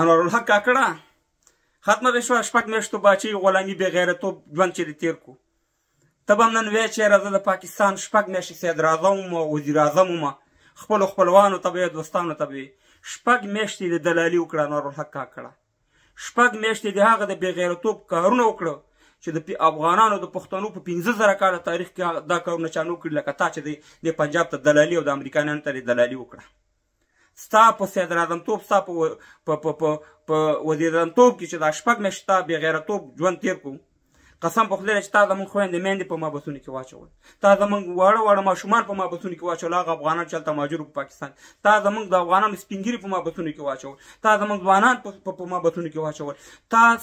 انوارالحق کاکړه ختمه دې شوه 6 میاشتو باچۍ غلامي بې غیرتوب ژوند چې دې تېر کړو. ته به هم نن وایې چې یاره زه د پاکستان 6 میاشتې صدراعظم وم او وزیراعظم وم، خپلو خپلوانو ته به یې دوستانو ته به یې 6 میاشتې د دلالي وکړه انوارالحق کاکړه. 6 میاشتې د هغه د بې غیرتوب کارونه وکړه چې د افغانانو د پښتنو په 15,000 کاله تاریخ کې دا کارونه چا نه کړي، لکه تا چې د پنجاب ته دلالي او د امریکایانو ته دلالي وکړه. ستا په صدراعظمتوب ستا په وزیراعظمتوب کې چې دا 6 میاشتې تا بې غیرتوب ژوند تېر کړو، قسم په خدای چې تا زموږ خویندې میندې په محبسونو کې واچول، تا زموږ واړه ماشومان په محبسونو کې واچول، هغه افغانان چې هلته مهاجر په پاکستان، تا زموږ د افغانانو سپین ږیري په محبسونو کې واچول، تا زموږ ځوانان په محبسونو کې واچول،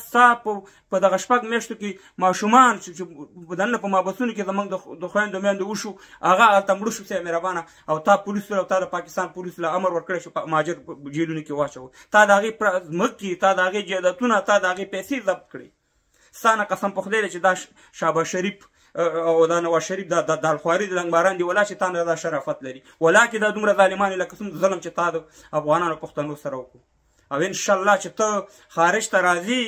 ستا په دغه 6 میاشتو کې ماشومان چې دننه په محبسونو کې زموږ د خویندو میندو وشو، هغه هلته مړه شو صاحب مهربانه، او تا پولیسو او تا د پاکستان پولیسو له امر ورکړی چې مهاجر جیلونو کې واچول، تا د هغې ځمکې، تا د هغې جایدادونه، تا د هغې پیسې ضبط کړې. ستا نه قسم په خدای دی چې دا شهباز شریف او دا نواز شریف دا دالخواري د لنګماران دي، ولا چې تا نه دا شرافت لري، ولا کې دا دومره ظالمان لکه څومره ظلم چې تا د افغانانو پښتنو سره وکړو. او انشاءالله چې ته خارج ته راځې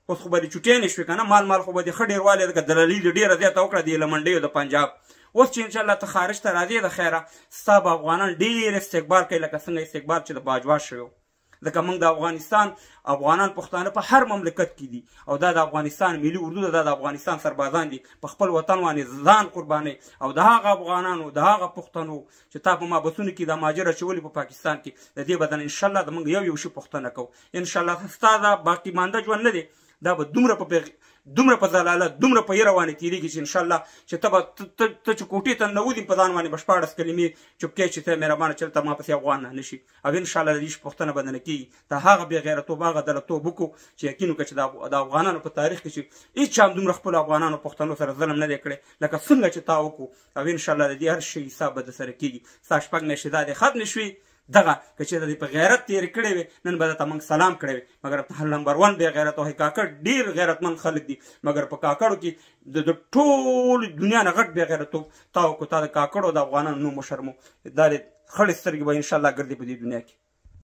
اوس خو به دې چوټۍ نه شوې که نه، مال خو به دې ښه ډېر والی لکه دلالي دې ډېره زیاته وکړه د لمنډیو د پنجاب. اوس چې انشاءالله ته خارج ته راځې د خیره ستا به افغانان ډېر استقبال کوي لکه څنګه استقبال چې د باجوا شوی. ځکه موږ د افغانان پښتانه په هر مملکت کې دي او دا د افغانستان ملي اردو ده، دا د افغانستان سربازان دي، په خپل وطن باندې ځان قربانوي. او د هغه افغانانو د هغه پښتنو چې تا په محبسونو کې د مهاجر اچولي په پاکستان کې، د دې بدن انشاءالله د موږ یو شي پوښتنه کوو. انشاءالله ستا دا باقي مانده ژوند نه دی، دا به دومره په ضلالت دومره په یې روانې تېرېږي چې انشاءالله چې ته چې کوټې ته ننوځې په ځان باندې به 14 کلمې چوپکې چې ته مهربانه چلته ما پسې افغان نه شي. او انشاءالله د دې شي پوښتنه به نه کېږي. ته هغه بې غیرتوب هغه دلتوب وکړو چې یقین وکړه چې د افغانانو په تاریخ کې چې هېچا هم دومره خپلو افغانانو پښتنو سره ظلم نه دی کړی لکه څنګه چې تا وکړو. او انشاءالله د دې هر شي حساب به در سره کېږي. ستا 6 میاشتې دا دې ختمې شوې، دغه که چېرته دې په غیرت تېرې کړې وې نن به درته موږ سلام کړی وی، مګر نمبر 1 بې غیرت او کاکړ ډېر غیرتمند خلک دي، مګر په کاکړو کې د ټول دنیا نه غټ بې غیرتوب تا وکړو. تا د کاکړو د افغانانو نوم وشرمو، دا دې خړې سترګې به انشاءالله ګرځي په دې دنیا کې.